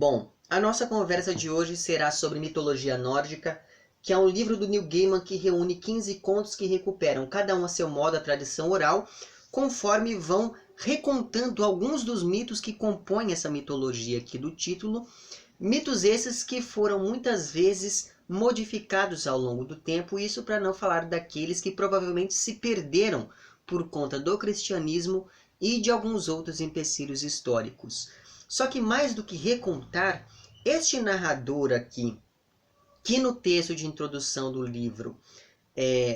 Bom, a nossa conversa de hoje será sobre mitologia nórdica, que é um livro do Neil Gaiman que reúne 15 contos que recuperam, cada um a seu modo, a tradição oral, conforme vão recontando alguns dos mitos que compõem essa mitologia aqui do título. Mitos esses que foram muitas vezes modificados ao longo do tempo, isso para não falar daqueles que provavelmente se perderam por conta do cristianismo e de alguns outros empecilhos históricos. Só que mais do que recontar, este narrador aqui, que no texto de introdução do livro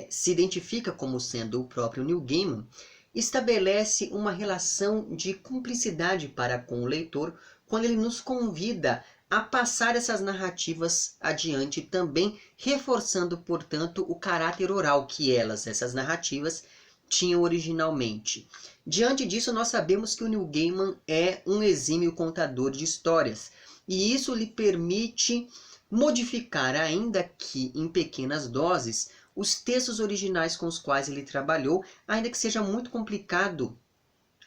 se identifica como sendo o próprio Neil Gaiman, estabelece uma relação de cumplicidade para com o leitor quando ele nos convida a passar essas narrativas adiante também, reforçando, portanto, o caráter oral que essas narrativas, tinham originalmente. Diante disso, nós sabemos que o Neil Gaiman é um exímio contador de histórias, e isso lhe permite modificar, ainda que em pequenas doses, os textos originais com os quais ele trabalhou, ainda que seja muito complicado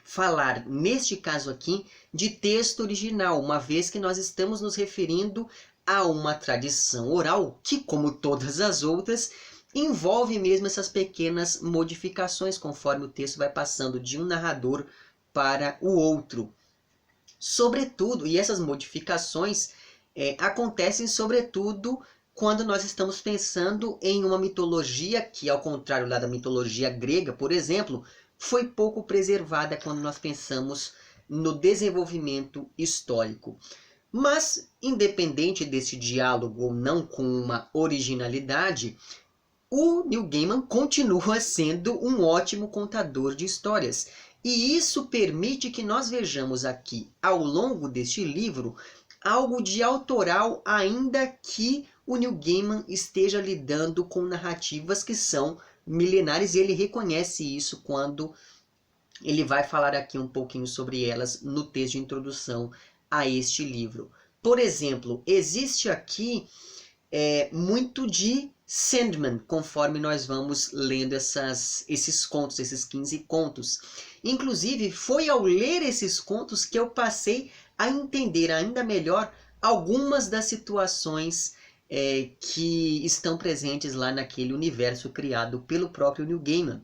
falar, neste caso aqui, de texto original, uma vez que nós estamos nos referindo a uma tradição oral que, como todas as outras, envolve mesmo essas pequenas modificações conforme o texto vai passando de um narrador para o outro. Sobretudo, e essas modificações acontecem sobretudo quando nós estamos pensando em uma mitologia que, ao contrário lá da mitologia grega, por exemplo, foi pouco preservada quando nós pensamos no desenvolvimento histórico. Mas, independente desse diálogo ou não com uma originalidade, o Neil Gaiman continua sendo um ótimo contador de histórias. E isso permite que nós vejamos aqui, ao longo deste livro, algo de autoral, ainda que o Neil Gaiman esteja lidando com narrativas que são milenares, e ele reconhece isso quando ele vai falar aqui um pouquinho sobre elas no texto de introdução a este livro. Por exemplo, existe aqui muito de Sandman, conforme nós vamos lendo esses contos, esses 15 contos. Inclusive, foi ao ler esses contos que eu passei a entender ainda melhor algumas das situações que estão presentes lá naquele universo criado pelo próprio Neil Gaiman.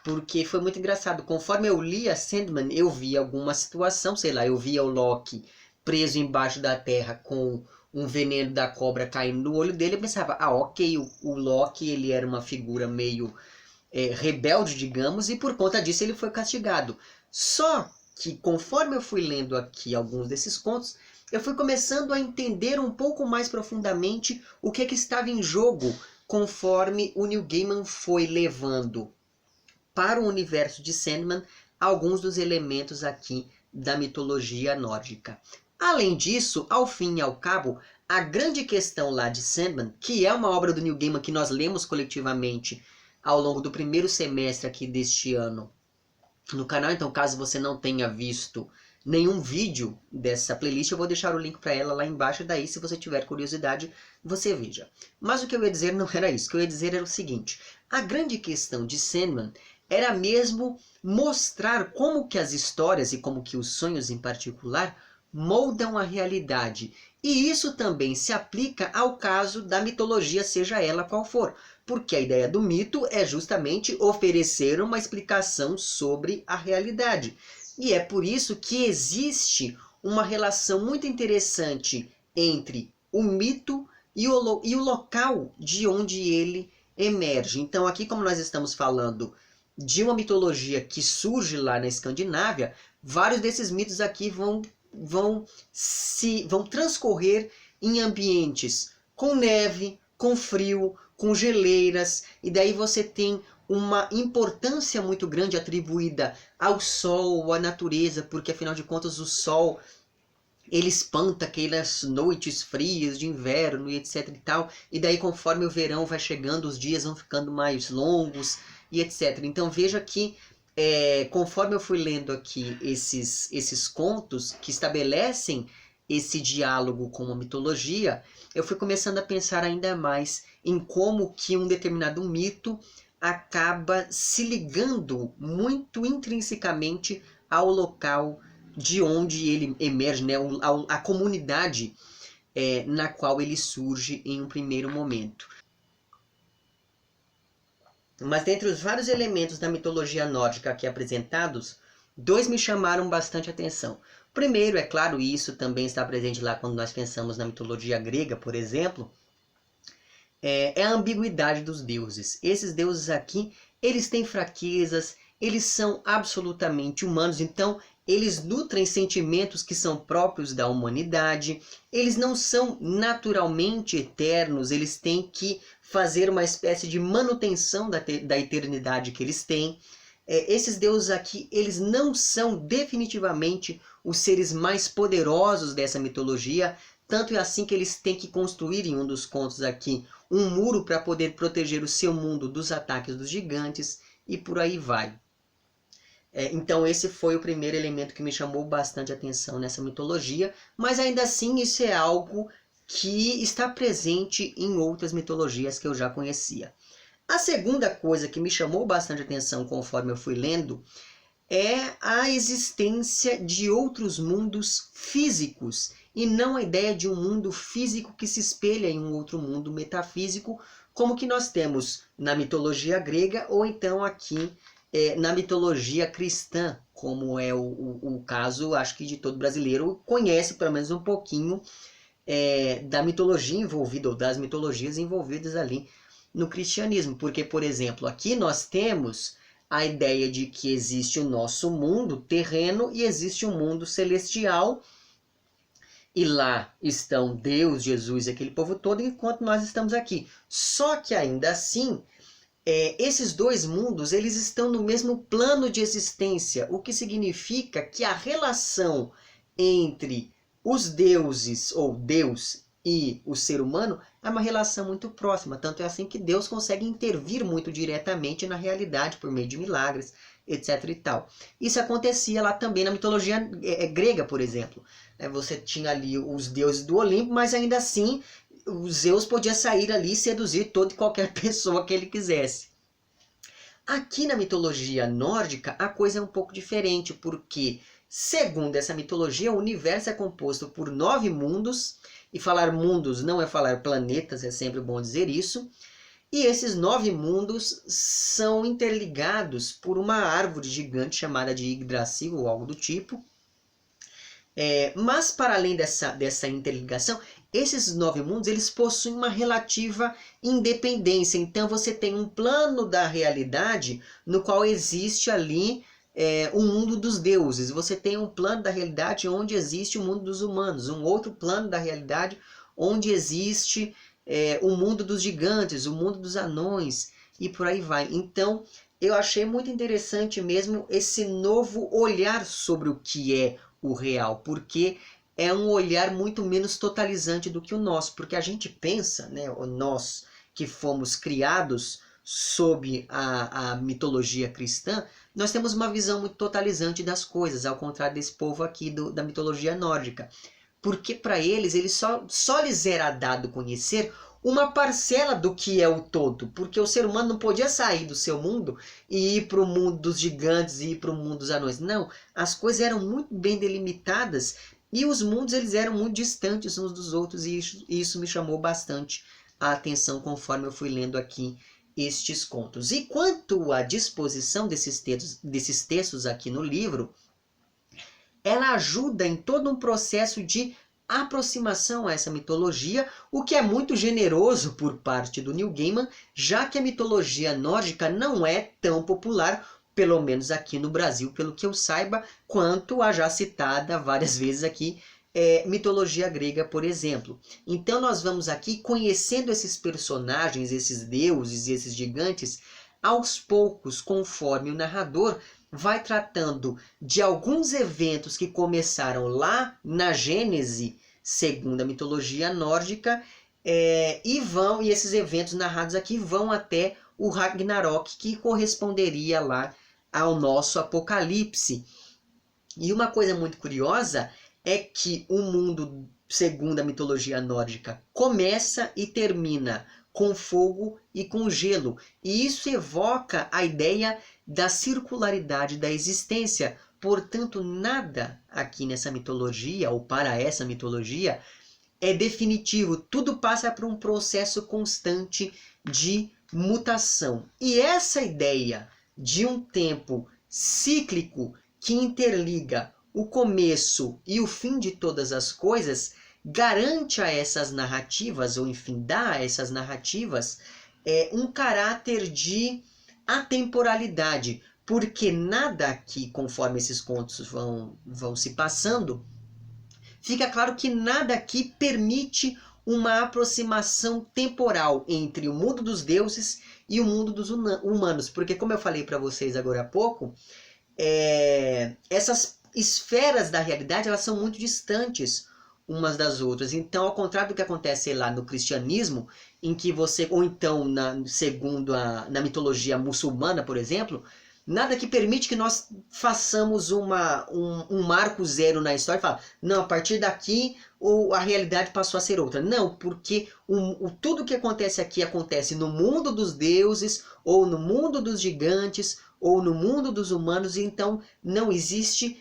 Porque foi muito engraçado, conforme eu lia Sandman, eu via alguma situação, sei lá, eu via o Loki preso embaixo da terra com um veneno da cobra caindo no olho dele, eu pensava, ok, o Loki ele era uma figura meio rebelde, digamos, e por conta disso ele foi castigado. Só que conforme eu fui lendo aqui alguns desses contos, eu fui começando a entender um pouco mais profundamente o que estava em jogo, conforme o Neil Gaiman foi levando para o universo de Sandman alguns dos elementos aqui da mitologia nórdica. Além disso, ao fim e ao cabo, a grande questão lá de Sandman, que é uma obra do Neil Gaiman que nós lemos coletivamente ao longo do primeiro semestre aqui deste ano no canal, então caso você não tenha visto nenhum vídeo dessa playlist, eu vou deixar o link para ela lá embaixo, daí se você tiver curiosidade, você veja. Mas o que eu ia dizer não era isso, o que eu ia dizer era o seguinte, a grande questão de Sandman era mesmo mostrar como que as histórias e como que os sonhos em particular moldam a realidade. E isso também se aplica ao caso da mitologia, seja ela qual for. Porque a ideia do mito é justamente oferecer uma explicação sobre a realidade. E é por isso que existe uma relação muito interessante entre o mito e o local de onde ele emerge. Então aqui, como nós estamos falando de uma mitologia que surge lá na Escandinávia, vários desses mitos aqui vão transcorrer em ambientes com neve, com frio, com geleiras, e daí você tem uma importância muito grande atribuída ao sol, à natureza, porque afinal de contas o sol ele espanta aquelas noites frias de inverno e etc e tal, e daí conforme o verão vai chegando, os dias vão ficando mais longos e etc. Então veja que conforme eu fui lendo aqui esses contos que estabelecem esse diálogo com a mitologia, eu fui começando a pensar ainda mais em como que um determinado mito acaba se ligando muito intrinsecamente ao local de onde ele emerge, né? A comunidade na qual ele surge em um primeiro momento. Mas dentre os vários elementos da mitologia nórdica aqui apresentados, dois me chamaram bastante atenção. Primeiro, é claro, e isso também está presente lá quando nós pensamos na mitologia grega, por exemplo, é a ambiguidade dos deuses. Esses deuses aqui, eles têm fraquezas, eles são absolutamente humanos, então eles nutrem sentimentos que são próprios da humanidade, eles não são naturalmente eternos, eles têm que fazer uma espécie de manutenção da eternidade que eles têm. Esses deuses aqui, eles não são definitivamente os seres mais poderosos dessa mitologia, tanto é assim que eles têm que construir em um dos contos aqui um muro para poder proteger o seu mundo dos ataques dos gigantes e por aí vai. Então esse foi o primeiro elemento que me chamou bastante atenção nessa mitologia, mas ainda assim isso é algo que está presente em outras mitologias que eu já conhecia. A segunda coisa que me chamou bastante atenção conforme eu fui lendo é a existência de outros mundos físicos e não a ideia de um mundo físico que se espelha em um outro mundo metafísico, como que nós temos na mitologia grega ou então aqui na mitologia cristã, como é o caso, acho que de todo brasileiro conhece pelo menos um pouquinho da mitologia envolvida, ou das mitologias envolvidas ali no cristianismo. Porque, por exemplo, aqui nós temos a ideia de que existe o nosso mundo terreno e existe um mundo celestial, e lá estão Deus, Jesus e aquele povo todo, enquanto nós estamos aqui. Só que ainda assim, esses dois mundos eles estão no mesmo plano de existência, o que significa que a relação entre os deuses, ou Deus, e o ser humano é uma relação muito próxima. Tanto é assim que Deus consegue intervir muito diretamente na realidade por meio de milagres, etc. e tal. Isso acontecia lá também na mitologia grega, por exemplo. Você tinha ali os deuses do Olimpo, mas ainda assim o Zeus podia sair ali e seduzir toda e qualquer pessoa que ele quisesse. Aqui na mitologia nórdica a coisa é um pouco diferente, porque segundo essa mitologia o universo é composto por 9 mundos, e falar mundos não é falar planetas, é sempre bom dizer isso, e esses 9 mundos são interligados por uma árvore gigante chamada de Yggdrasil ou algo do tipo. Mas para além dessa interligação, esses 9 mundos eles possuem uma relativa independência. Então você tem um plano da realidade no qual existe ali o mundo dos deuses. Você tem um plano da realidade onde existe o mundo dos humanos. Um outro plano da realidade onde existe o mundo dos gigantes, o mundo dos anões e por aí vai. Então eu achei muito interessante mesmo esse novo olhar sobre o que é o real, porque é um olhar muito menos totalizante do que o nosso, porque a gente pensa, né, nós que fomos criados sob a mitologia cristã, nós temos uma visão muito totalizante das coisas, ao contrário desse povo aqui da mitologia nórdica. Porque para eles só lhes era dado conhecer uma parcela do que é o todo, porque o ser humano não podia sair do seu mundo e ir para o mundo dos gigantes e ir para o mundo dos anões. Não, as coisas eram muito bem delimitadas e os mundos eles eram muito distantes uns dos outros, e isso me chamou bastante a atenção conforme eu fui lendo aqui estes contos. E quanto à disposição desses textos aqui no livro, ela ajuda em todo um processo de aproximação a essa mitologia, o que é muito generoso por parte do Neil Gaiman, já que a mitologia nórdica não é tão popular, pelo menos aqui no Brasil, pelo que eu saiba, quanto a já citada várias vezes aqui, mitologia grega, por exemplo. Então nós vamos aqui conhecendo esses personagens, esses deuses e esses gigantes, aos poucos, conforme o narrador vai tratando de alguns eventos que começaram lá na Gênese, segundo a mitologia nórdica, e esses eventos narrados aqui vão até o Ragnarok, que corresponderia lá ao nosso Apocalipse. E uma coisa muito curiosa é que o mundo, segundo a mitologia nórdica, começa e termina com fogo e com gelo. E isso evoca a ideia da circularidade da existência, Portanto, nada aqui nessa mitologia, ou para essa mitologia, é definitivo. Tudo passa por um processo constante de mutação. E essa ideia de um tempo cíclico que interliga o começo e o fim de todas as coisas garante a essas narrativas, ou enfim, dá a essas narrativas um caráter de atemporalidade, porque nada aqui, conforme esses contos vão se passando, fica claro que nada aqui permite uma aproximação temporal entre o mundo dos deuses e o mundo dos humanos. Porque, como eu falei para vocês agora há pouco, essas esferas da realidade elas são muito distantes umas das outras. Então, ao contrário do que acontece lá no cristianismo, em que você, ou então segundo na mitologia muçulmana, por exemplo, nada que permite que nós façamos um marco zero na história e falar, não, a partir daqui a realidade passou a ser outra. Não, porque tudo que acontece aqui acontece no mundo dos deuses, ou no mundo dos gigantes, ou no mundo dos humanos, então não existe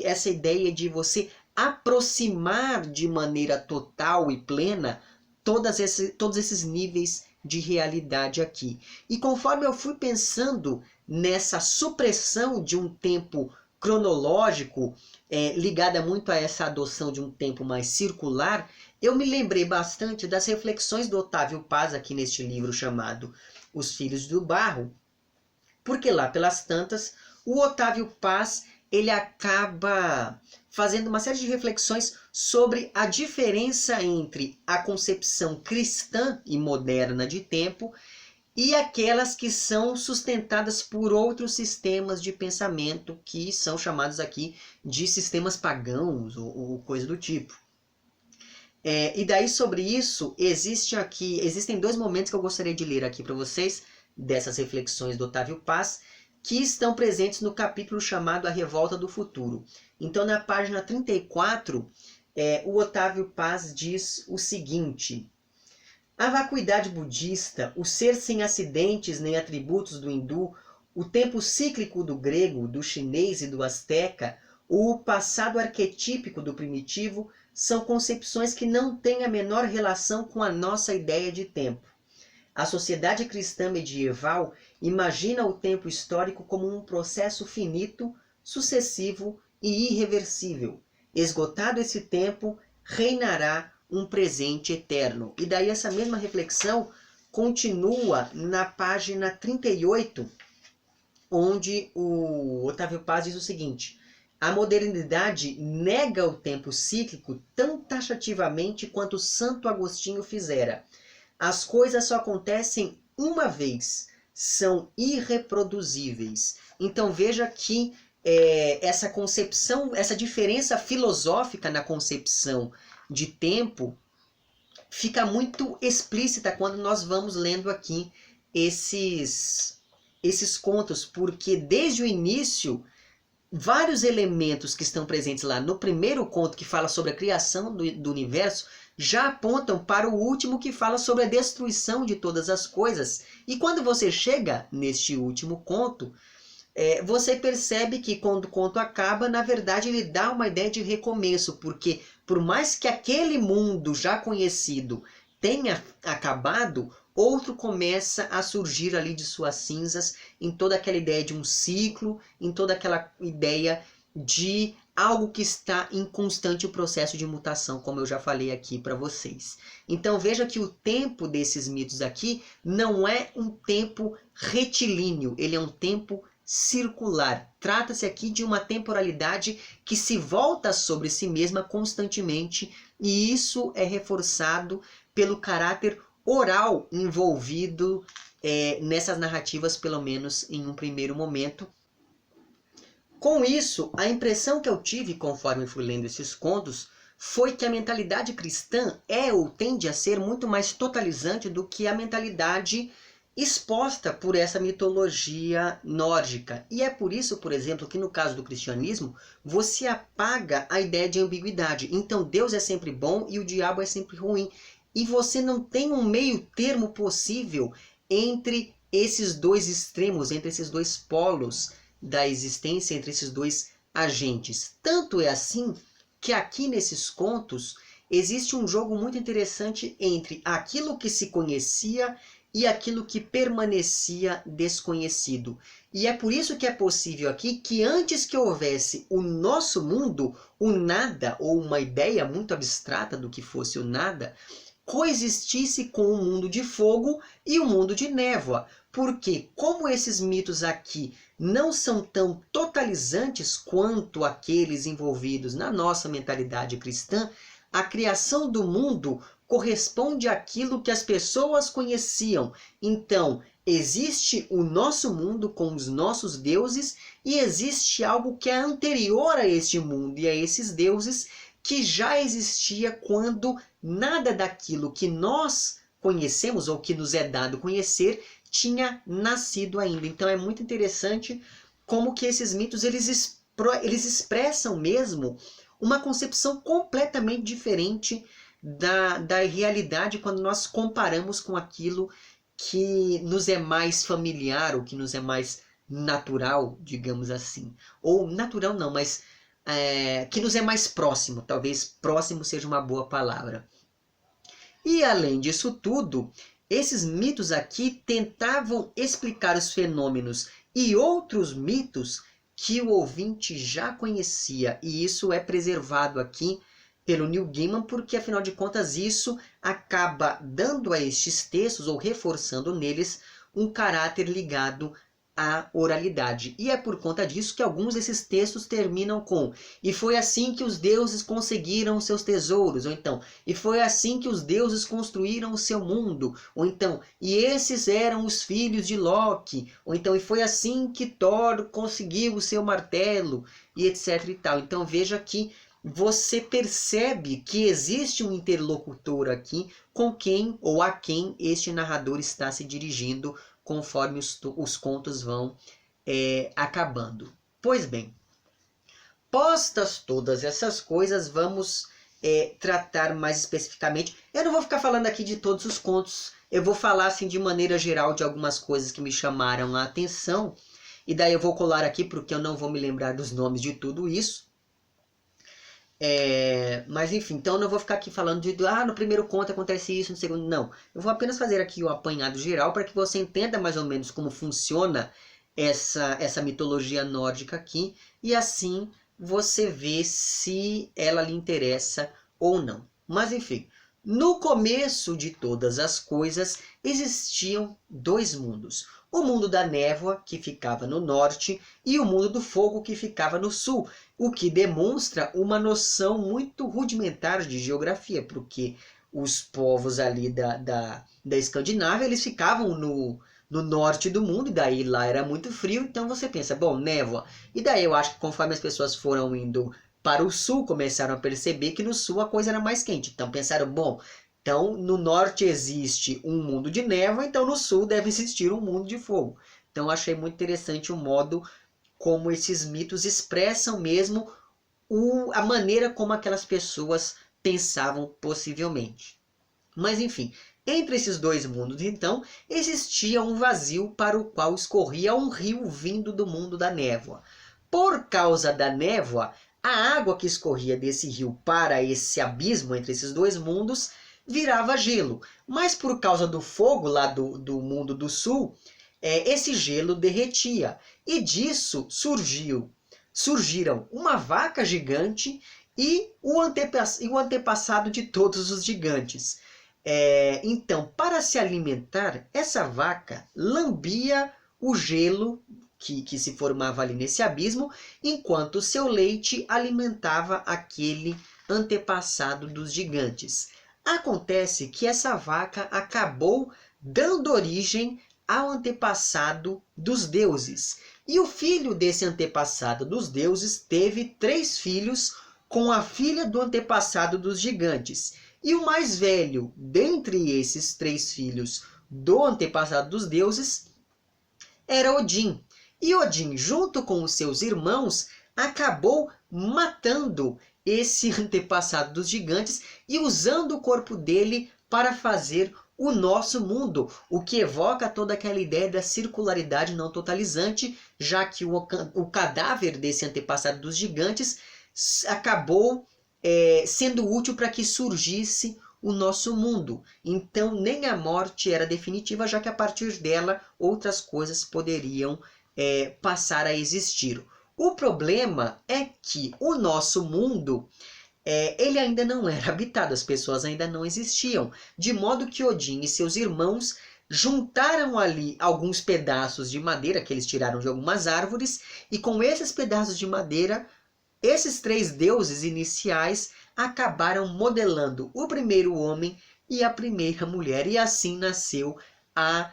essa ideia de você aproximar de maneira total e plena todos esses níveis de realidade aqui. E conforme eu fui pensando nessa supressão de um tempo cronológico, ligada muito a essa adoção de um tempo mais circular, eu me lembrei bastante das reflexões do Otávio Paz aqui neste livro chamado Os Filhos do Barro, porque lá pelas tantas, o Otávio Paz ele acaba fazendo uma série de reflexões sobre a diferença entre a concepção cristã e moderna de tempo e aquelas que são sustentadas por outros sistemas de pensamento que são chamados aqui de sistemas pagãos ou coisa do tipo. E daí sobre isso, existem dois momentos que eu gostaria de ler aqui para vocês, dessas reflexões do Otávio Paz, que estão presentes no capítulo chamado A Revolta do Futuro. Então, na página 34, o Otávio Paz diz o seguinte: a vacuidade budista, o ser sem acidentes nem atributos do hindu, o tempo cíclico do grego, do chinês e do asteca, o passado arquetípico do primitivo, são concepções que não têm a menor relação com a nossa ideia de tempo. A sociedade cristã medieval imagina o tempo histórico como um processo finito, sucessivo e irreversível. Esgotado esse tempo, reinará um presente eterno. E daí essa mesma reflexão continua na página 38, onde o Otávio Paz diz o seguinte: a modernidade nega o tempo cíclico tão taxativamente quanto Santo Agostinho fizera. As coisas só acontecem uma vez, são irreproduzíveis. Então veja que essa concepção, essa diferença filosófica na concepção de tempo fica muito explícita quando nós vamos lendo aqui esses contos, porque desde o início vários elementos que estão presentes lá no primeiro conto, que fala sobre a criação do universo, já apontam para o último, que fala sobre a destruição de todas as coisas. E quando você chega neste último conto, você percebe que quando o conto acaba, na verdade ele dá uma ideia de recomeço, porque por mais que aquele mundo já conhecido tenha acabado, outro começa a surgir ali de suas cinzas, em toda aquela ideia de um ciclo, em toda aquela ideia de algo que está em constante processo de mutação, como eu já falei aqui para vocês. Então veja que o tempo desses mitos aqui não é um tempo retilíneo, ele é um tempo circular. Trata-se aqui de uma temporalidade que se volta sobre si mesma constantemente, e isso é reforçado pelo caráter oral envolvido nessas narrativas, pelo menos em um primeiro momento. Com isso, a impressão que eu tive conforme fui lendo esses contos foi que a mentalidade cristã ou tende a ser muito mais totalizante do que a mentalidade exposta por essa mitologia nórdica. E é por isso, por exemplo, que no caso do cristianismo, você apaga a ideia de ambiguidade. Então Deus é sempre bom e o diabo é sempre ruim. E você não tem um meio termo possível entre esses dois extremos, entre esses dois polos da existência entre esses dois agentes. Tanto é assim que aqui nesses contos existe um jogo muito interessante entre aquilo que se conhecia e aquilo que permanecia desconhecido. E é por isso que é possível aqui que antes que houvesse o nosso mundo, o nada, ou uma ideia muito abstrata do que fosse o nada, coexistisse com o mundo de fogo e o mundo de névoa. Porque como esses mitos aqui não são tão totalizantes quanto aqueles envolvidos na nossa mentalidade cristã, a criação do mundo corresponde àquilo que as pessoas conheciam. Então, existe o nosso mundo com os nossos deuses e existe algo que é anterior a este mundo e a esses deuses que já existia quando nada daquilo que nós conhecemos ou que nos é dado conhecer tinha nascido ainda. Então é muito interessante como que esses mitos eles expressam mesmo uma concepção completamente diferente da realidade quando nós comparamos com aquilo que nos é mais familiar, ou que nos é mais natural, digamos assim. Ou natural não, mas que nos é mais próximo. Talvez próximo seja uma boa palavra. E além disso tudo, esses mitos aqui tentavam explicar os fenômenos e outros mitos que o ouvinte já conhecia. E isso é preservado aqui pelo Neil Gaiman, porque afinal de contas isso acaba dando a estes textos, ou reforçando neles, um caráter ligado à oralidade. E é por conta disso que alguns desses textos terminam com "e foi assim que os deuses conseguiram seus tesouros", ou então "e foi assim que os deuses construíram o seu mundo", ou então "e esses eram os filhos de Loki", ou então "e foi assim que Thor conseguiu o seu martelo", e etc e tal. Então veja que você percebe que existe um interlocutor aqui com quem ou a quem este narrador está se dirigindo conforme os contos vão acabando. Pois bem, postas todas essas coisas, vamos tratar mais especificamente. Eu não vou ficar falando aqui de todos os contos, eu vou falar assim de maneira geral de algumas coisas que me chamaram a atenção, e daí eu vou colar aqui porque eu não vou me lembrar dos nomes de tudo isso. Mas enfim, então eu não vou ficar aqui falando no primeiro conto acontece isso, no segundo não. Eu vou apenas fazer aqui o apanhado geral para que você entenda mais ou menos como funciona essa mitologia nórdica aqui, e assim você vê se ela lhe interessa ou não. Mas enfim, no começo de todas as coisas existiam dois mundos. O mundo da névoa, que ficava no norte, e o mundo do fogo, que ficava no sul, o que demonstra uma noção muito rudimentar de geografia, porque os povos ali da Escandinávia, eles ficavam no norte do mundo, e daí lá era muito frio, então você pensa, bom, névoa. E daí eu acho que conforme as pessoas foram indo para o sul, começaram a perceber que no sul a coisa era mais quente. Então pensaram, bom, então no norte existe um mundo de névoa, então no sul deve existir um mundo de fogo. Então achei muito interessante o modo como esses mitos expressam mesmo a maneira como aquelas pessoas pensavam possivelmente. Mas enfim, entre esses dois mundos então, existia um vazio para o qual escorria um rio vindo do mundo da névoa. Por causa da névoa, a água que escorria desse rio para esse abismo entre esses dois mundos virava gelo. Mas por causa do fogo lá do mundo do sul, esse gelo derretia. E disso surgiram uma vaca gigante e o antepassado de todos os gigantes. Então, para se alimentar, essa vaca lambia o gelo que se formava ali nesse abismo, enquanto o seu leite alimentava aquele antepassado dos gigantes. Acontece que essa vaca acabou dando origem ao antepassado dos deuses. E o filho desse antepassado dos deuses teve 3 filhos com a filha do antepassado dos gigantes. E o mais velho dentre esses 3 filhos do antepassado dos deuses era Odin. E Odin, junto com os seus irmãos, acabou matando esse antepassado dos gigantes e usando o corpo dele para fazer o nosso mundo, o que evoca toda aquela ideia da circularidade não totalizante, já que o cadáver desse antepassado dos gigantes acabou sendo útil para que surgisse o nosso mundo. Então nem a morte era definitiva, já que a partir dela outras coisas poderiam passar a existir. O problema é que o nosso mundo ele ainda não era habitado, as pessoas ainda não existiam, de modo que Odin e seus irmãos juntaram ali alguns pedaços de madeira que eles tiraram de algumas árvores, e com esses pedaços de madeira, esses 3 deuses iniciais acabaram modelando o primeiro homem e a primeira mulher, e assim nasceu a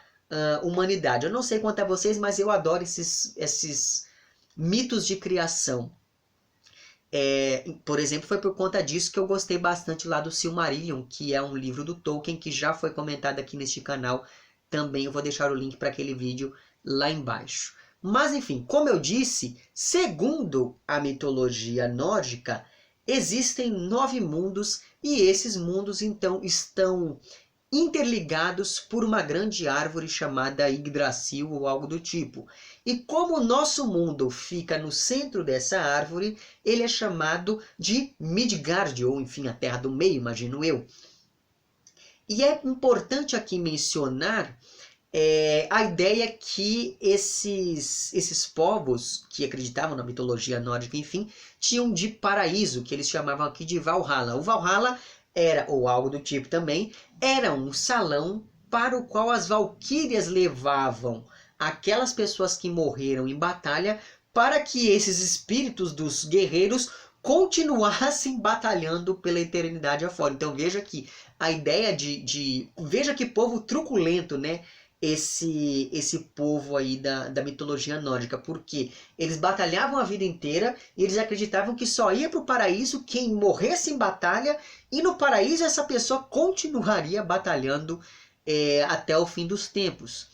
humanidade. Eu não sei quanto a vocês, mas eu adoro esses mitos de criação. Por exemplo, foi por conta disso que eu gostei bastante lá do Silmarillion, que é um livro do Tolkien que já foi comentado aqui neste canal. Também eu vou deixar o link para aquele vídeo lá embaixo. Mas enfim, como eu disse, segundo a mitologia nórdica, existem 9 mundos, e esses mundos então estão interligados por uma grande árvore chamada Yggdrasil ou algo do tipo. E como o nosso mundo fica no centro dessa árvore, ele é chamado de Midgard, ou enfim, a Terra do Meio, imagino eu. E é importante aqui mencionar a ideia que esses povos que acreditavam na mitologia nórdica, enfim, tinham de paraíso, que eles chamavam aqui de Valhalla. O Valhalla era, ou algo do tipo também, era um salão para o qual as valquírias levavam aquelas pessoas que morreram em batalha, para que esses espíritos dos guerreiros continuassem batalhando pela eternidade afora. Então veja que a ideia veja que povo truculento, né? Esse povo aí da mitologia nórdica, porque eles batalhavam a vida inteira e eles acreditavam que só ia para o paraíso quem morresse em batalha, e no paraíso essa pessoa continuaria batalhando até o fim dos tempos.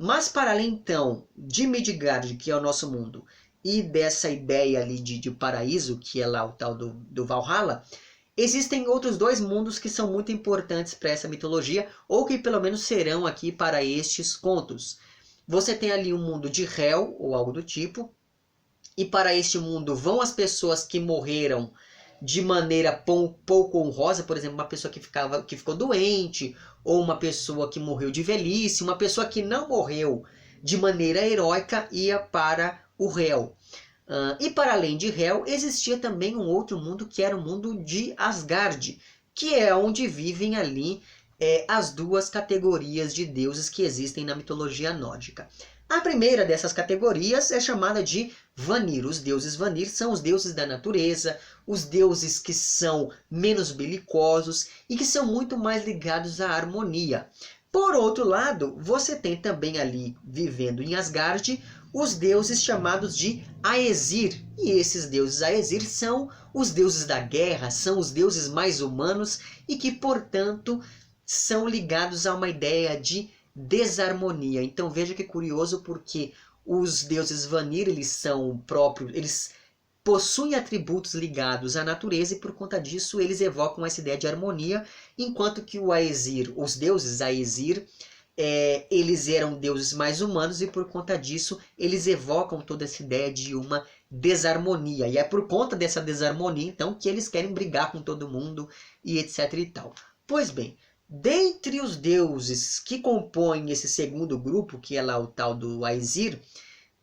Mas para além então de Midgard, que é o nosso mundo, e dessa ideia ali de paraíso, que é lá o tal do Valhalla, existem outros 2 mundos que são muito importantes para essa mitologia, ou que pelo menos serão aqui para estes contos. Você tem ali um mundo de Hel, ou algo do tipo, e para este mundo vão as pessoas que morreram de maneira pouco honrosa, por exemplo, uma pessoa que ficou doente, ou uma pessoa que morreu de velhice, uma pessoa que não morreu de maneira heróica ia para o Hel. E para além de Hel, existia também um outro mundo, que era o mundo de Asgard, que é onde vivem ali as 2 categorias de deuses que existem na mitologia nórdica. A primeira dessas categorias é chamada de Vanir. Os deuses Vanir são os deuses da natureza, os deuses que são menos belicosos e que são muito mais ligados à harmonia. Por outro lado, você tem também ali, vivendo em Asgard, os deuses chamados de Aesir. E esses deuses Aesir são os deuses da guerra, são os deuses mais humanos e que, portanto, são ligados a uma ideia de desarmonia. Então veja que curioso, porque os deuses Vanir, eles possuem atributos ligados à natureza, e por conta disso eles evocam essa ideia de harmonia, enquanto que o Aesir, os deuses Aesir, eles eram deuses mais humanos, e por conta disso eles evocam toda essa ideia de uma desarmonia. E é por conta dessa desarmonia então que eles querem brigar com todo mundo e etc e tal. Pois bem, dentre os deuses que compõem esse segundo grupo, que é lá o tal do Aesir,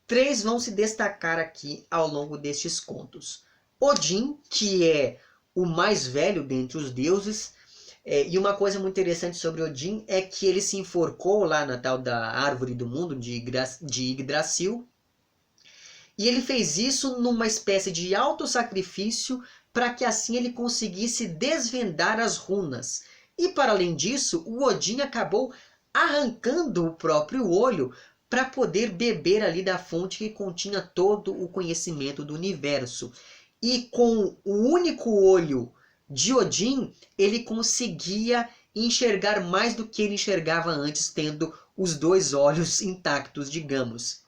3 vão se destacar aqui ao longo destes contos. Odin, que é o mais velho dentre os deuses, e uma coisa muito interessante sobre Odin é que ele se enforcou lá na tal da árvore do mundo de Yggdrasil, e ele fez isso numa espécie de autossacrifício para que assim ele conseguisse desvendar as runas. E para além disso, o Odin acabou arrancando o próprio olho para poder beber ali da fonte que continha todo o conhecimento do universo. E com o único olho de Odin, ele conseguia enxergar mais do que ele enxergava antes, tendo os 2 olhos intactos, digamos.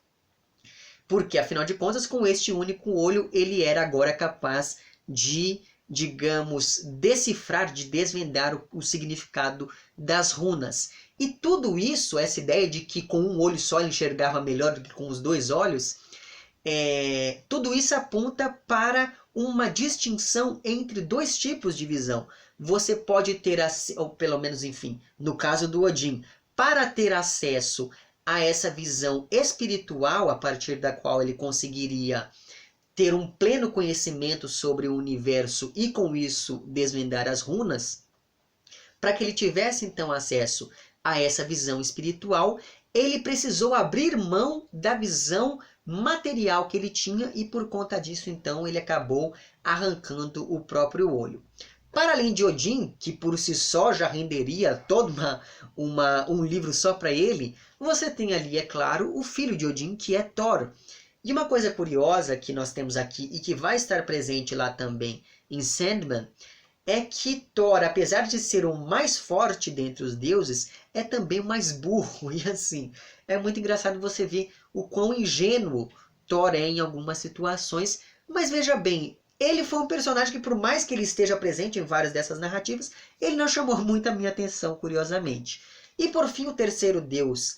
Porque, afinal de contas, com este único olho, ele era agora capaz de digamos, decifrar, de desvendar o significado das runas. E tudo isso, essa ideia de que com um olho só ele enxergava melhor do que com os dois olhos, tudo isso aponta para uma distinção entre dois tipos de visão. Você pode ter, ou pelo menos, enfim, no caso do Odin, para ter acesso a essa visão espiritual, a partir da qual ele conseguiria ter um pleno conhecimento sobre o universo e com isso desvendar as runas, para que ele tivesse então acesso a essa visão espiritual, ele precisou abrir mão da visão material que ele tinha e por conta disso então ele acabou arrancando o próprio olho. Para além de Odin, que por si só já renderia todo um livro só para ele, você tem ali, é claro, o filho de Odin, que é Thor. E uma coisa curiosa que nós temos aqui e que vai estar presente lá também em Sandman, é que Thor, apesar de ser o mais forte dentre os deuses, é também o mais burro. E assim, é muito engraçado você ver o quão ingênuo Thor é em algumas situações. Mas veja bem, ele foi um personagem que, por mais que ele esteja presente em várias dessas narrativas, ele não chamou muito a minha atenção, curiosamente. E por fim, o terceiro deus,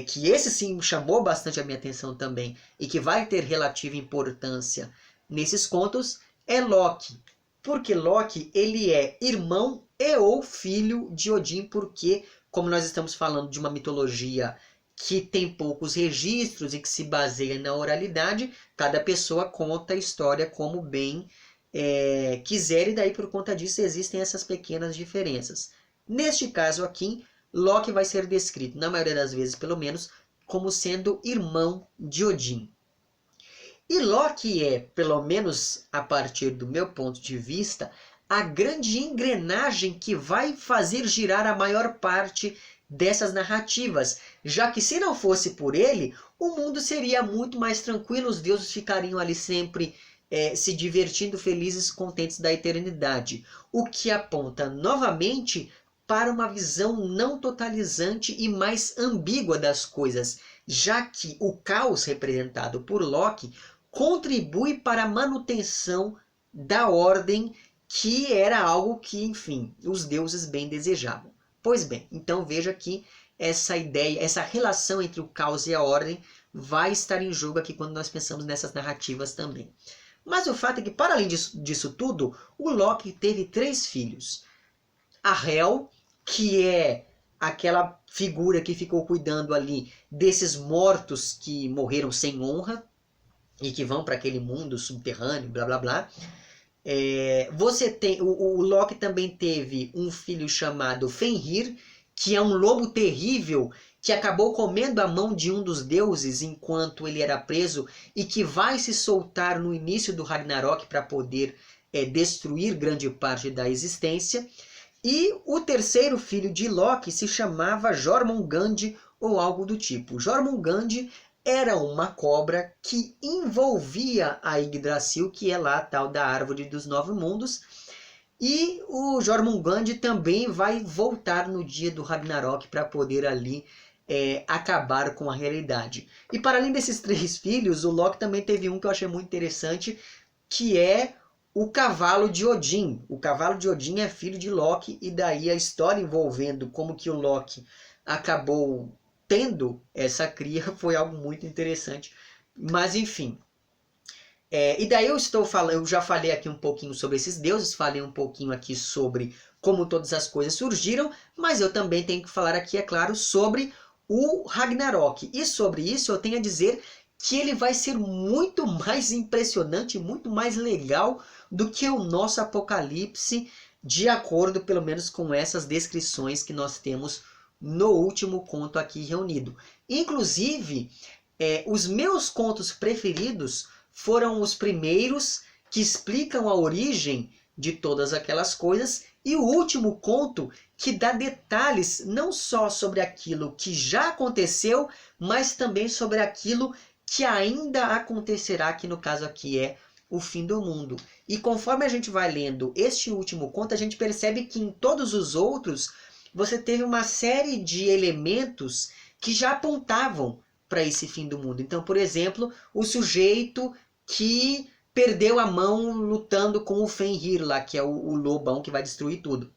que esse sim chamou bastante a minha atenção também, e que vai ter relativa importância nesses contos, é Loki. Porque Loki, ele é irmão e ou filho de Odin, porque, como nós estamos falando de uma mitologia que tem poucos registros e que se baseia na oralidade, cada pessoa conta a história como bem quiser, e daí por conta disso existem essas pequenas diferenças. Neste caso aqui, Loki vai ser descrito, na maioria das vezes pelo menos, como sendo irmão de Odin. E Loki é, pelo menos a partir do meu ponto de vista, a grande engrenagem que vai fazer girar a maior parte dessas narrativas, já que se não fosse por ele, o mundo seria muito mais tranquilo, os deuses ficariam ali sempre se divertindo, felizes, contentes da eternidade. O que aponta novamente para uma visão não totalizante e mais ambígua das coisas, já que o caos representado por Loki contribui para a manutenção da ordem, que era algo que, enfim, os deuses bem desejavam. Pois bem, então veja que essa ideia, essa relação entre o caos e a ordem vai estar em jogo aqui quando nós pensamos nessas narrativas também. Mas o fato é que, para além disso tudo, o Loki teve 3 filhos. A Hel, que é aquela figura que ficou cuidando ali desses mortos que morreram sem honra, e que vão para aquele mundo subterrâneo, blá blá blá. Você tem o Loki também teve um filho chamado Fenrir, que é um lobo terrível que acabou comendo a mão de um dos deuses enquanto ele era preso e que vai se soltar no início do Ragnarok para poder destruir grande parte da existência. E o terceiro filho de Loki se chamava Jormungand ou algo do tipo. Jormungand era uma cobra que envolvia a Yggdrasil, que é lá a tal da Árvore dos Nove Mundos. E o Jormungand também vai voltar no dia do Ragnarok para poder ali acabar com a realidade. E para além desses 3 filhos, o Loki também teve um que eu achei muito interessante, que é o cavalo de Odin. O cavalo de Odin é filho de Loki, e daí a história envolvendo como que o Loki acabou tendo essa cria foi algo muito interessante. Mas enfim. E daí eu já falei aqui um pouquinho sobre esses deuses, falei um pouquinho aqui sobre como todas as coisas surgiram, mas eu também tenho que falar aqui, é claro, sobre o Ragnarok. E sobre isso eu tenho a dizer que ele vai ser muito mais impressionante, muito mais legal do que o nosso Apocalipse, de acordo pelo menos com essas descrições que nós temos no último conto aqui reunido. Inclusive, os meus contos preferidos foram os primeiros que explicam a origem de todas aquelas coisas, e o último conto que dá detalhes não só sobre aquilo que já aconteceu, mas também sobre aquilo que ainda acontecerá, que no caso aqui é o fim do mundo. E conforme a gente vai lendo este último conto, a gente percebe que em todos os outros você teve uma série de elementos que já apontavam para esse fim do mundo. Então, por exemplo, o sujeito que perdeu a mão lutando com o Fenrir lá, que é o lobão que vai destruir tudo.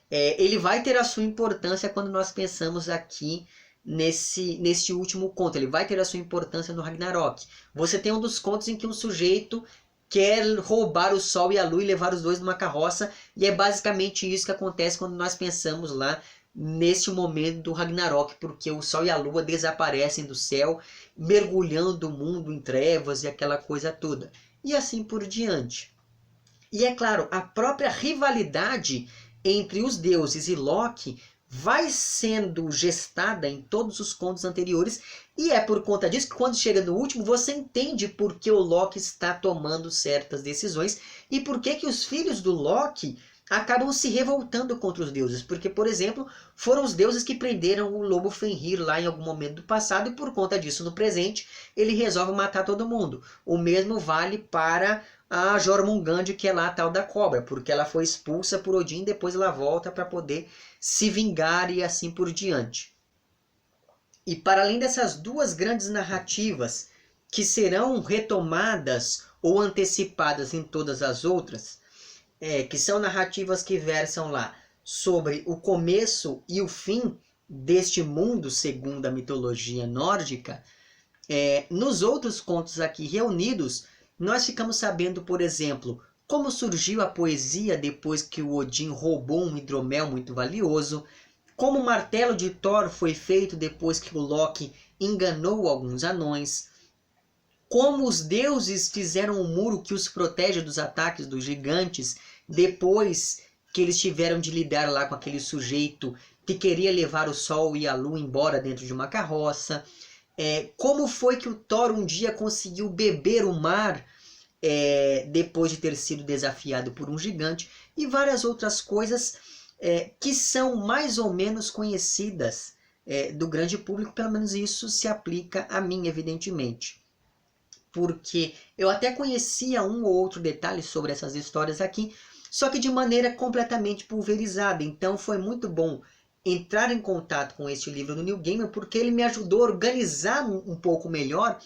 Ele vai ter a sua importância quando nós pensamos aqui nesse último conto. Ele vai ter a sua importância no Ragnarok. Você tem um dos contos em que um sujeito quer roubar o Sol e a Lua e levar os dois numa carroça, e é basicamente isso que acontece quando nós pensamos lá neste momento do Ragnarok, porque o Sol e a Lua desaparecem do céu, mergulhando o mundo em trevas e aquela coisa toda. E assim por diante. E é claro, a própria rivalidade entre os deuses e Loki vai sendo gestada em todos os contos anteriores, e é por conta disso que quando chega no último você entende por que o Loki está tomando certas decisões e por que os filhos do Loki acabam se revoltando contra os deuses. Porque, por exemplo, foram os deuses que prenderam o lobo Fenrir lá em algum momento do passado, e por conta disso no presente ele resolve matar todo mundo. O mesmo vale para a Jormungand, que é lá a tal da cobra, porque ela foi expulsa por Odin, depois ela volta para poder se vingar e assim por diante. E para além dessas duas grandes narrativas que serão retomadas ou antecipadas em todas as outras, que são narrativas que versam lá sobre o começo e o fim deste mundo segundo a mitologia nórdica, nos outros contos aqui reunidos, nós ficamos sabendo, por exemplo, como surgiu a poesia depois que o Odin roubou um hidromel muito valioso, como o martelo de Thor foi feito depois que o Loki enganou alguns anões, como os deuses fizeram um muro que os protege dos ataques dos gigantes depois que eles tiveram de lidar lá com aquele sujeito que queria levar o Sol e a Lua embora dentro de uma carroça. Como foi que o Thor um dia conseguiu beber o mar depois de ter sido desafiado por um gigante, e várias outras coisas que são mais ou menos conhecidas do grande público. Pelo menos isso se aplica a mim, evidentemente. Porque eu até conhecia um ou outro detalhe sobre essas histórias aqui, só que de maneira completamente pulverizada. Então foi muito bom entrar em contato com este livro do Neil Gaiman, porque ele me ajudou a organizar um pouco melhor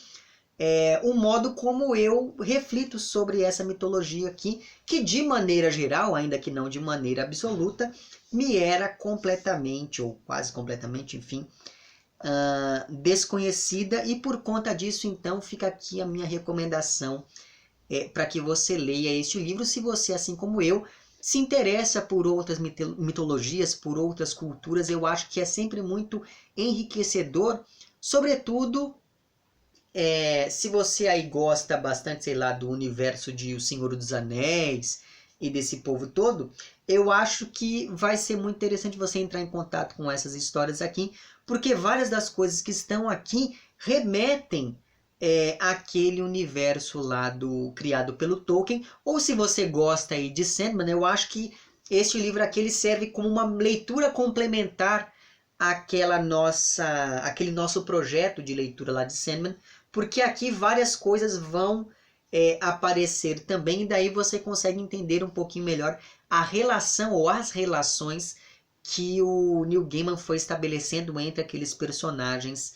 o modo como eu reflito sobre essa mitologia aqui, que de maneira geral, ainda que não de maneira absoluta, me era completamente, ou quase completamente, enfim, desconhecida, e por conta disso, então, fica aqui a minha recomendação para que você leia este livro, se você, assim como eu, se interessa por outras mitologias, por outras culturas. Eu acho que é sempre muito enriquecedor, sobretudo se você aí gosta bastante, sei lá, do universo de O Senhor dos Anéis e desse povo todo, eu acho que vai ser muito interessante você entrar em contato com essas histórias aqui, porque várias das coisas que estão aqui remetem àquele universo lá criado pelo Tolkien. Ou se você gosta aí de Sandman, eu acho que este livro aqui ele serve como uma leitura complementar àquele nosso projeto de leitura lá de Sandman, porque aqui várias coisas vão aparecer também, e daí você consegue entender um pouquinho melhor a relação ou as relações que o Neil Gaiman foi estabelecendo entre aqueles personagens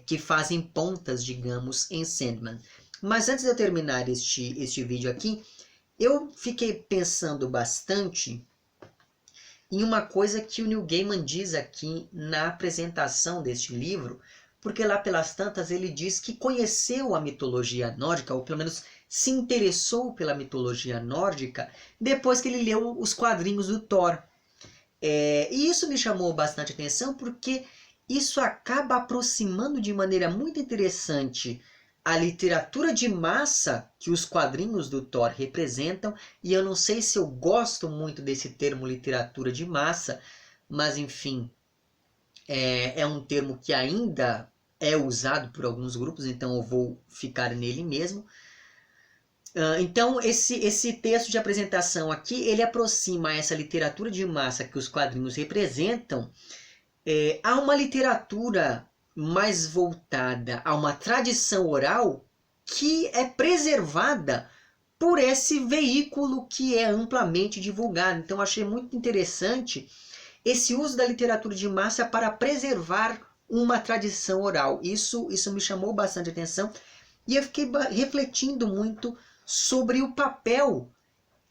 que fazem pontas, digamos, em Sandman. Mas antes de eu terminar este vídeo aqui, eu fiquei pensando bastante em uma coisa que o Neil Gaiman diz aqui na apresentação deste livro, porque lá pelas tantas ele diz que conheceu a mitologia nórdica, ou pelo menos se interessou pela mitologia nórdica, depois que ele leu os quadrinhos do Thor. E isso me chamou bastante atenção, porque isso acaba aproximando de maneira muito interessante a literatura de massa que os quadrinhos do Thor representam. E eu não sei se eu gosto muito desse termo literatura de massa, mas enfim, é um termo que ainda é usado por alguns grupos, então eu vou ficar nele mesmo. Então esse texto de apresentação aqui, ele aproxima essa literatura de massa que os quadrinhos representam a uma literatura mais voltada a uma tradição oral que é preservada por esse veículo que é amplamente divulgado. Então achei muito interessante esse uso da literatura de massa para preservar uma tradição oral. Isso me chamou bastante atenção, E eu fiquei refletindo muito sobre o papel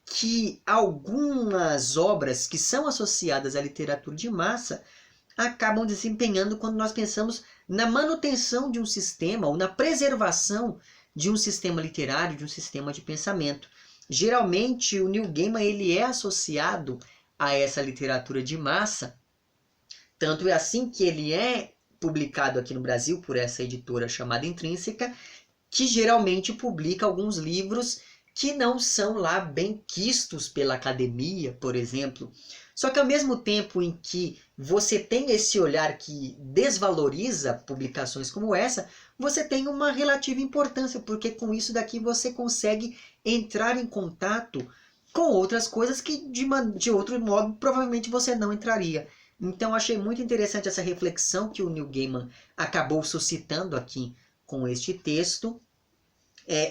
que algumas obras que são associadas à literatura de massa acabam desempenhando quando nós pensamos na manutenção de um sistema ou na preservação de um sistema literário, de um sistema de pensamento. Geralmente o Neil Gaiman ele é associado a essa literatura de massa, tanto é assim que ele é publicado aqui no Brasil por essa editora chamada Intrínseca, que geralmente publica alguns livros que não são lá bem quistos pela academia, por exemplo. Só que ao mesmo tempo em que você tem esse olhar que desvaloriza publicações como essa, você tem uma relativa importância, porque com isso daqui você consegue entrar em contato com outras coisas que de outro modo provavelmente você não entraria. Então achei muito interessante essa reflexão que o Neil Gaiman acabou suscitando aqui com este texto.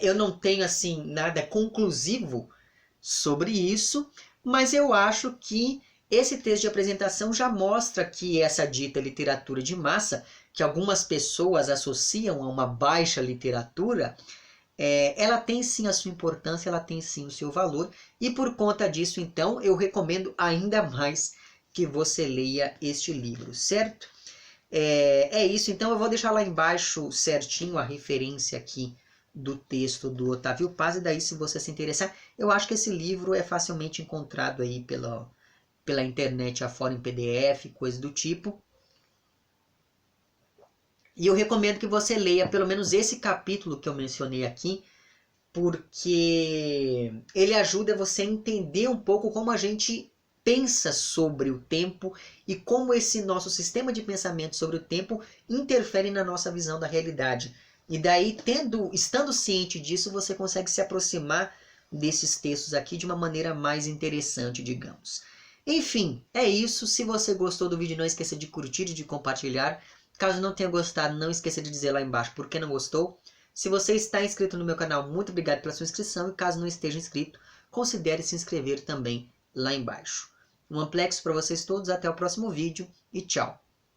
Eu não tenho assim nada conclusivo sobre isso, mas eu acho que esse texto de apresentação já mostra que essa dita literatura de massa, que algumas pessoas associam a uma baixa literatura, ela tem sim a sua importância, ela tem sim o seu valor, e por conta disso, então, eu recomendo ainda mais que você leia este livro, certo? É isso, então eu vou deixar lá embaixo certinho a referência aqui do texto do Otávio Paz, e daí se você se interessar, eu acho que esse livro é facilmente encontrado aí pela internet afora em PDF, coisa do tipo. E eu recomendo que você leia pelo menos esse capítulo que eu mencionei aqui, porque ele ajuda você a entender um pouco como a gente pensa sobre o tempo e como esse nosso sistema de pensamento sobre o tempo interfere na nossa visão da realidade. E daí, estando ciente disso, você consegue se aproximar desses textos aqui de uma maneira mais interessante, digamos. Enfim, é isso. Se você gostou do vídeo, não esqueça de curtir e de compartilhar. Caso não tenha gostado, não esqueça de dizer lá embaixo por que não gostou. Se você está inscrito no meu canal, muito obrigado pela sua inscrição. E caso não esteja inscrito, considere se inscrever também lá embaixo. Um amplex para vocês todos, até o próximo vídeo e tchau!